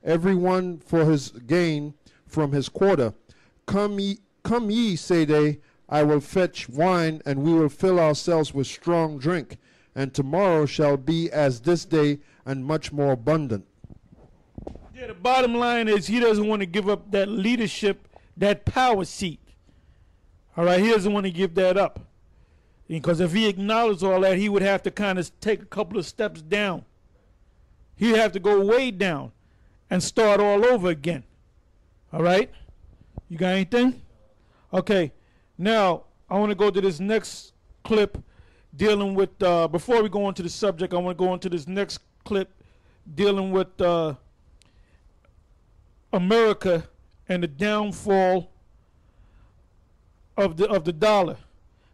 every one for his gain from his quarter. Come ye, say they, I will fetch wine, and we will fill ourselves with strong drink, and tomorrow shall be as this day, and much more abundant. Yeah, the bottom line is he doesn't want to give up that leadership, that power seat. All right, he doesn't want to give that up. Because if he acknowledged all that, he would have to kind of take a couple of steps down. He'd have to go way down and start all over again. All right? You got anything? Okay. Now, I want to go to this next clip dealing with, before we go into the subject, I want to go into this next clip dealing with America and the downfall of the dollar.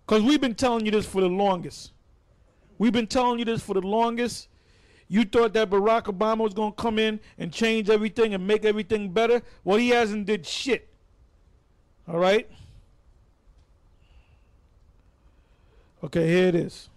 Because we've been telling you this for the longest. We've been telling you this for the longest. You thought that Barack Obama was going to come in and change everything and make everything better. Well, he hasn't did shit. All right? Okay, here it is.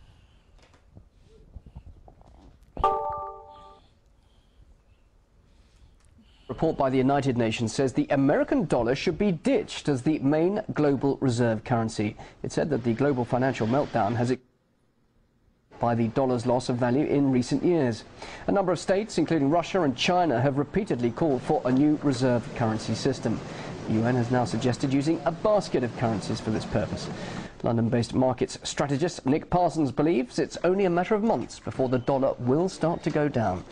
Report by the United Nations says the American dollar should be ditched as the main global reserve currency. It said that the global financial meltdown has by the dollar's loss of value in recent years. A number of states, including Russia and China, have repeatedly called for a new reserve currency system. The UN has now suggested using a basket of currencies for this purpose. London-based markets strategist Nick Parsons believes it's only a matter of months before the dollar will start to go down.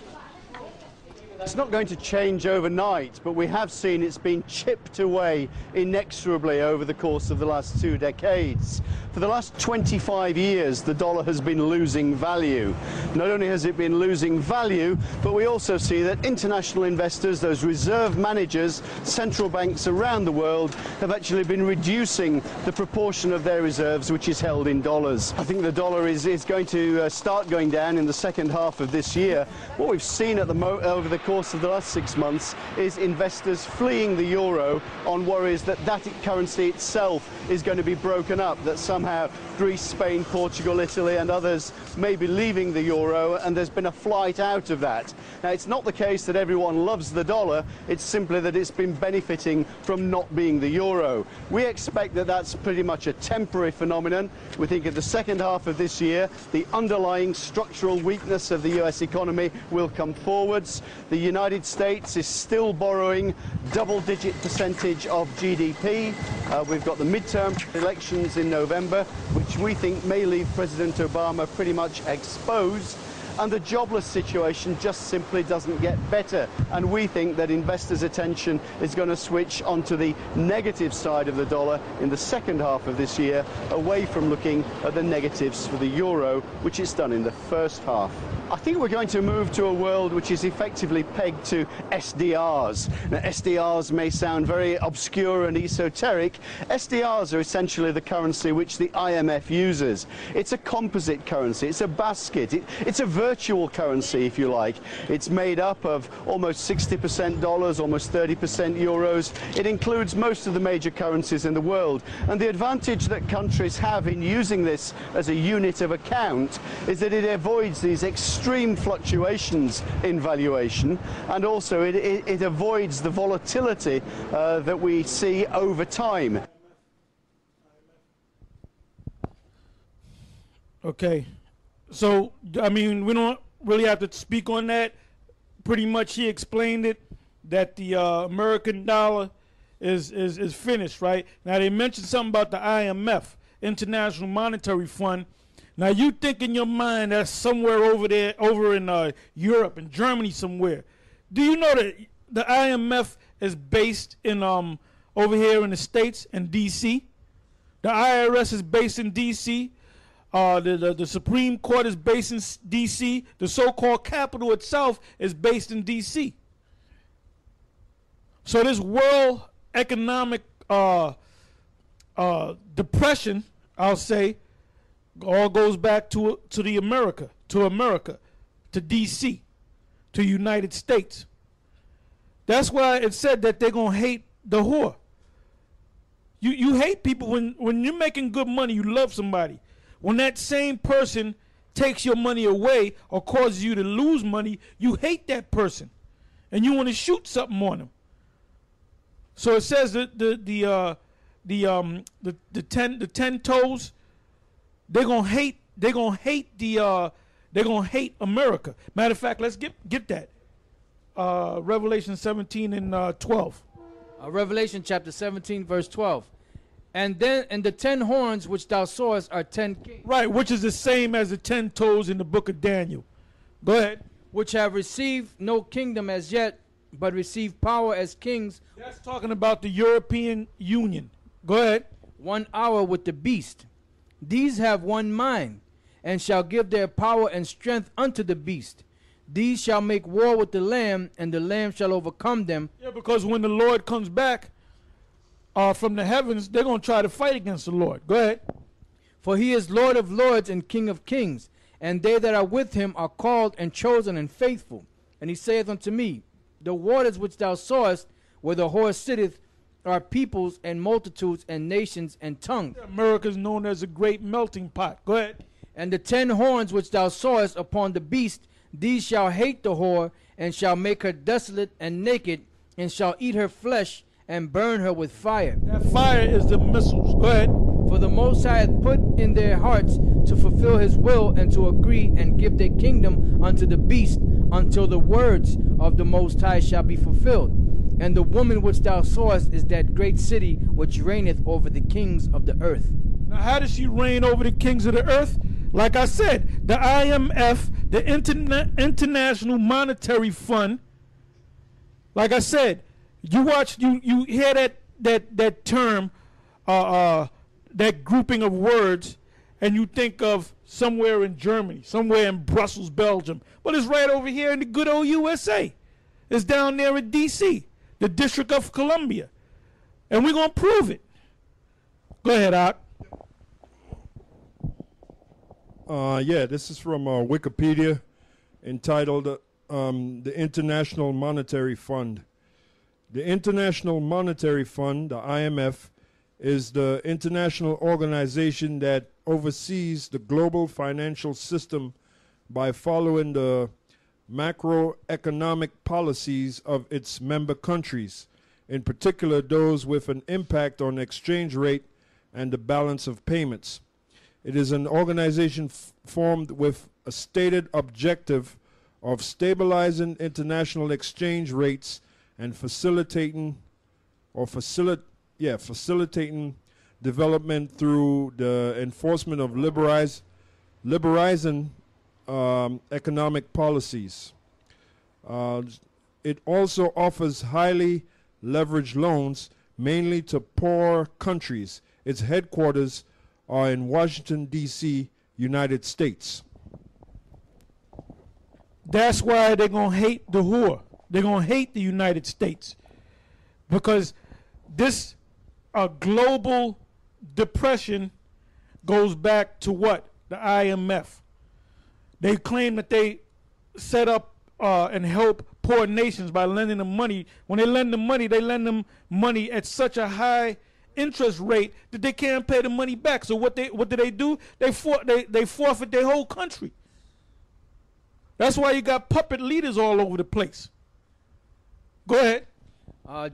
It's not going to change overnight, but we have seen it's been chipped away inexorably over the course of the last 2 decades. For the last 25 years, the dollar has been losing value. Not only has it been losing value, but we also see that international investors, those reserve managers, central banks around the world, have actually been reducing the proportion of their reserves which is held in dollars. I think the dollar is going to start going down in the second half of this year. What we've seen at over the course of the last 6 months is investors fleeing the euro on worries that that currency itself is going to be broken up, that somehow Greece, Spain, Portugal, Italy and others may be leaving the euro, and there's been a flight out of that. Now, it's not the case that everyone loves the dollar, it's simply that it's been benefiting from not being the euro. We expect that that's pretty much a temporary phenomenon. We think in the second half of this year, the underlying structural weakness of the US economy will come forwards. The United States is still borrowing double-digit percentage of GDP. We've got the midterm elections in November, which we think may leave President Obama pretty much exposed. And the jobless situation just simply doesn't get better. And we think that investors' attention is going to switch onto the negative side of the dollar in the second half of this year, away from looking at the negatives for the euro, which it's done in the first half. I think we're going to move to a world which is effectively pegged to SDRs. Now, SDRs may sound very obscure and esoteric. SDRs are essentially the currency which the IMF uses. It's a composite currency, it's a basket, it's a virtual currency, if you like. It's made up of almost 60% dollars, almost 30% euros. It includes most of the major currencies in the world. And the advantage that countries have in using this as a unit of account is that it avoids these extreme fluctuations in valuation, and also it avoids the volatility that we see over time. Okay. So, I mean, we don't really have to speak on that. Pretty much he explained it, that the American dollar is finished, right? Now, they mentioned something about the IMF, International Monetary Fund. Now, you think in your mind that's somewhere over there, over in Europe and Germany somewhere. Do you know that the IMF is based in over here in the States, in D.C.? The IRS is based in D.C., the Supreme Court is based in D.C. The so-called capital itself is based in D.C. So this world economic depression, I'll say, all goes back to America, to D.C., to United States. That's why it said that they're going to hate the whore. You hate people when you're making good money, you love somebody. When that same person takes your money away or causes you to lose money, you hate that person. and you want to shoot something on them. So it says that the 10 toes, they're gonna hate America. Matter of fact, let's get that. Revelation 17 and 12. Revelation chapter 17 verse 12. And the 10 horns which thou sawest are 10 kings. Right, which is the same as the 10 toes in the book of Daniel. Go ahead. Which have received no kingdom as yet, but receive power as kings. That's talking about the European Union. Go ahead. 1 hour with the beast. These have one mind, and shall give their power and strength unto the beast. These shall make war with the Lamb, and the Lamb shall overcome them. Yeah, because when the Lord comes back from the heavens, they're going to try to fight against the Lord. Go ahead. For he is Lord of lords and King of kings, and they that are with him are called and chosen and faithful. And he saith unto me, the waters which thou sawest, where the horse sitteth, are peoples and multitudes and nations and tongues. America is known as a great melting pot. Go ahead. And the 10 horns which thou sawest upon the beast, these shall hate the whore, and shall make her desolate and naked, and shall eat her flesh, and burn her with fire. That fire is the missiles. Go ahead. For the Most High hath put in their hearts to fulfill his will, and to agree and give their kingdom unto the beast, until the words of the Most High shall be fulfilled. And the woman which thou sawest is that great city which reigneth over the kings of the earth. Now, how does she reign over the kings of the earth? Like I said, the IMF, the International Monetary Fund. Like I said, you hear that term, that grouping of words, and you think of somewhere in Germany, somewhere in Brussels, Belgium. But it's right over here in the good old USA. It's down there in D.C., the District of Columbia. And we're going to prove it. Go ahead, Art. Yeah, this is from Wikipedia, entitled the International Monetary Fund. The International Monetary Fund, the IMF, is the international organization that oversees the global financial system by following the macroeconomic policies of its member countries, in particular those with an impact on exchange rate and the balance of payments. It is an organization formed with a stated objective of stabilizing international exchange rates and facilitating development through the enforcement of liberalizing economic policies. It also offers highly leveraged loans, mainly to poor countries. Its headquarters are in Washington, D.C., United States. That's why they're going to hate the whore. They're going to hate the United States. Because this global depression goes back to what? The IMF. They claim that they set up and help poor nations by lending them money. When they lend them money money at such a high interest rate that they can't pay the money back. So what do they do? They forfeit their whole country. That's why you got puppet leaders all over the place. Go ahead.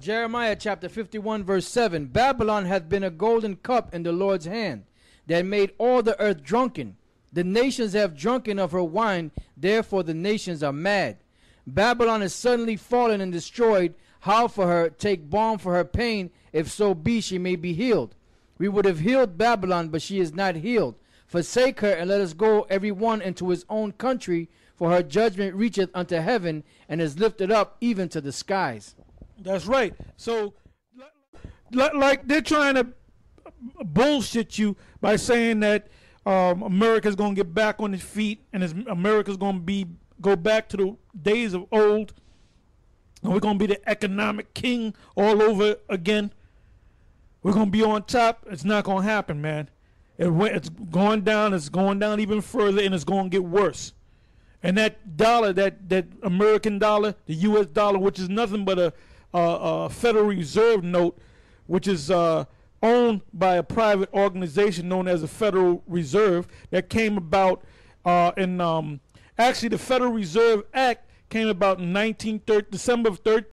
Jeremiah chapter 51 verse 7. Babylon hath been a golden cup in the Lord's hand, that made all the earth drunken. The nations have drunken of her wine, therefore the nations are mad. Babylon is suddenly fallen and destroyed. How for her, take balm for her pain, if so be she may be healed. We would have healed Babylon, but she is not healed. Forsake her, and let us go every one into his own country, for her judgment reacheth unto heaven, and is lifted up even to the skies. That's right. So, like they're trying to bullshit you by saying that America's going to get back on its feet, and America's going to go back to the days of old, and we're going to be the economic king all over again. We're going to be on top. It's not going to happen, man. It's going down. It's going down even further, and it's going to get worse. And that dollar, that American dollar, the U.S. dollar, which is nothing but a Federal Reserve note, which is owned by a private organization known as the Federal Reserve, that came about actually the Federal Reserve Act came about in December of